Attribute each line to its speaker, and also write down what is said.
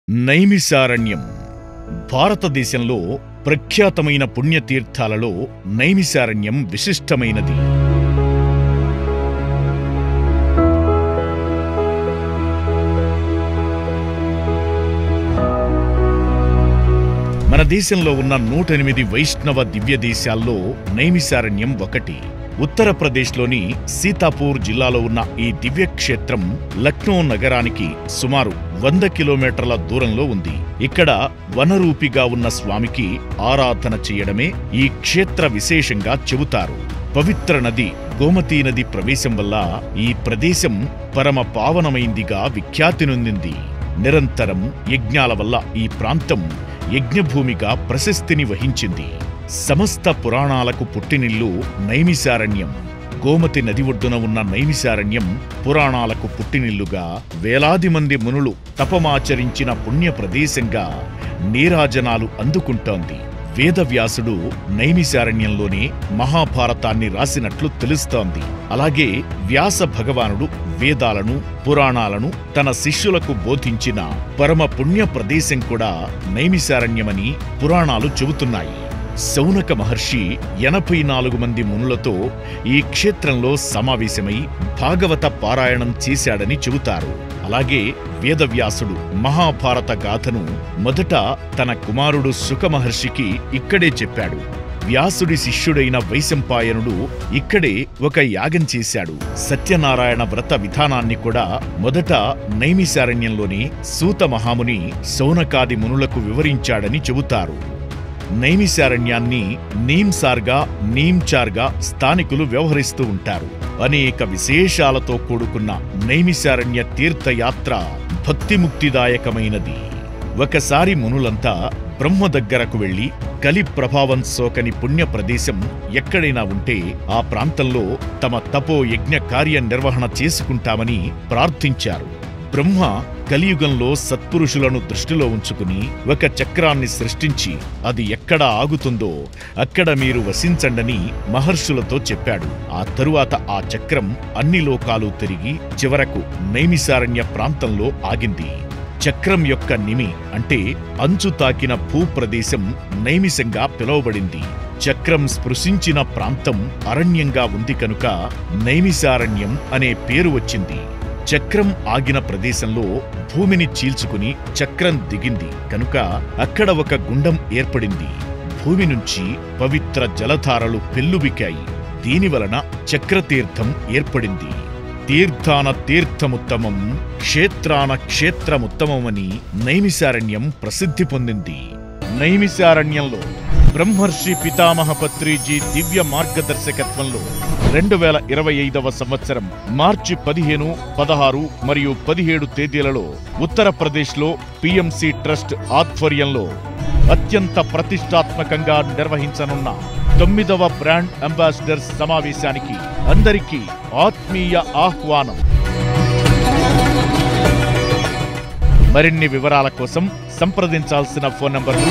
Speaker 1: నైమిసారణ్యం భారతదేశంలో ప్రఖ్యాతమైన పుణ్యతీర్థాలలో నైమిసారణ్యం విశిష్టమైనది. మన దేశంలో ఉన్న 108 వైష్ణవ దివ్యదేశాల్లో నైమిసారణ్యం ఒకటి. ఉత్తరప్రదేశ్లోని సీతాపూర్ జిల్లాలో ఉన్న ఈ దివ్యక్షేత్రం లక్నో నగరానికి సుమారు 100 కిలోమీటర్ల దూరంలో ఉంది. ఇక్కడ వనరూపిగా ఉన్న స్వామికి ఆరాధన చేయడమే ఈ క్షేత్ర విశేషంగా చెబుతారు. పవిత్ర నది గోమతీ నది ప్రవేశం వల్ల ఈ ప్రదేశం పరమ పావనమైందిగా విఖ్యాతి నొందింది. నిరంతరం యజ్ఞాల వల్ల ఈ ప్రాంతం యజ్ఞభూమిగా ప్రశస్తిని వహించింది. సమస్త పురాణాలకు పుట్టినిల్లు నైమిసారణ్యం. గోమతి నది ఒడ్డున ఉన్న నైమిసారణ్యం పురాణాలకు పుట్టినిల్లుగా వేలాది మంది మునులు తపమాచరించిన పుణ్య ప్రదేశంగా నీరాజనాలు అందుకుంటోంది. వేదవ్యాసుడు నైమిసారణ్యంలోనే మహాభారతాన్ని రాసినట్లు తెలుస్తోంది. అలాగే వ్యాస భగవానుడు వేదాలను పురాణాలను తన శిష్యులకు బోధించిన పరమ పుణ్య ప్రదేశం కూడా నైమిసారణ్యమని పురాణాలు చెబుతున్నాయి. శౌనక మహర్షి 84 మంది మునులతో ఈ క్షేత్రంలో సమావేశమై భాగవత పారాయణం చేశాడని చెబుతారు. అలాగే వేదవ్యాసుడు మహాభారత గాథను మొదట తన కుమారుడు శుక మహర్షికి ఇక్కడే చెప్పాడు. వ్యాసుడి శిష్యుడైన వైశంపాయనుడు ఇక్కడే ఒక యాగం చేశాడు. సత్యనారాయణ వ్రత విధానాన్ని కూడా మొదట నైమిసారణ్యంలోని సూత మహాముని శౌనకాది మునులకు వివరించాడని చెబుతారు. నైమిసారణ్యాన్ని నీంసార్గా నీంచార్గా స్థానికులు వ్యవహరిస్తూ ఉంటారు. అనేక విశేషాలతో కూడుకున్న నైమిసారణ్య తీర్థయాత్ర భక్తిముక్తిదాయకమైనది. ఒకసారి మునులంతా బ్రహ్మ దగ్గరకు వెళ్లి కలి ప్రభావం సోకని పుణ్య ప్రదేశం ఎక్కడైనా ఉంటే ఆ ప్రాంతంలో తమ తపో యజ్ఞ కార్య నిర్వహణ చేసుకుంటామని ప్రార్థించారు. బ్రహ్మ కలియుగంలో సత్పురుషులను దృష్టిలో ఉంచుకుని ఒక చక్రాన్ని సృష్టించి అది ఎక్కడ ఆగుతుందో అక్కడ మీరు వసించండని మహర్షులతో చెప్పాడు. ఆ తరువాత ఆ చక్రం అన్ని లోకాలు తిరిగి చివరకు నైమిసారణ్య ప్రాంతంలో ఆగింది. చక్రం యొక్క నిమి అంటే అంచు తాకిన భూప్రదేశం నైమిసంగా పిలువబడింది. చక్రం స్పృశించిన ప్రాంతం అరణ్యంగా ఉంది కనుక నైమిసారణ్యం అనే పేరు వచ్చింది. చక్రం ఆగిన ప్రదేశంలో భూమిని చీల్చుకుని చక్రం దిగింది కనుక అక్కడ ఒక గుండం ఏర్పడింది. భూమి నుంచి పవిత్ర జలధారలు పెల్లుబికాయి. దీనివలన చక్రతీర్థం ఏర్పడింది. తీర్థాన తీర్థముత్తమం క్షేత్రాన క్షేత్రముత్తమమని నైమిసారణ్యం ప్రసిద్ధి పొందింది. నైమిసారణ్యంలో బ్రహ్మర్షి పితామహ పత్రిజీ దివ్య మార్గదర్శకత్వంలో 2025వ సంవత్సరం మార్చి 15, 16 మరియు 17 తేదీలలో ఉత్తరప్రదేశ్లో పిఎంసి ట్రస్ట్ ఆధ్వర్యంలో అత్యంత ప్రతిష్టాత్మకంగా నిర్వహించనున్న 9వ బ్రాండ్ అంబాసిడర్స్ సమావేశానికి అందరికీ ఆత్మీయ ఆహ్వానం. మరిన్ని వివరాల కోసం సంప్రదించాల్సిన ఫోన్ నంబర్లు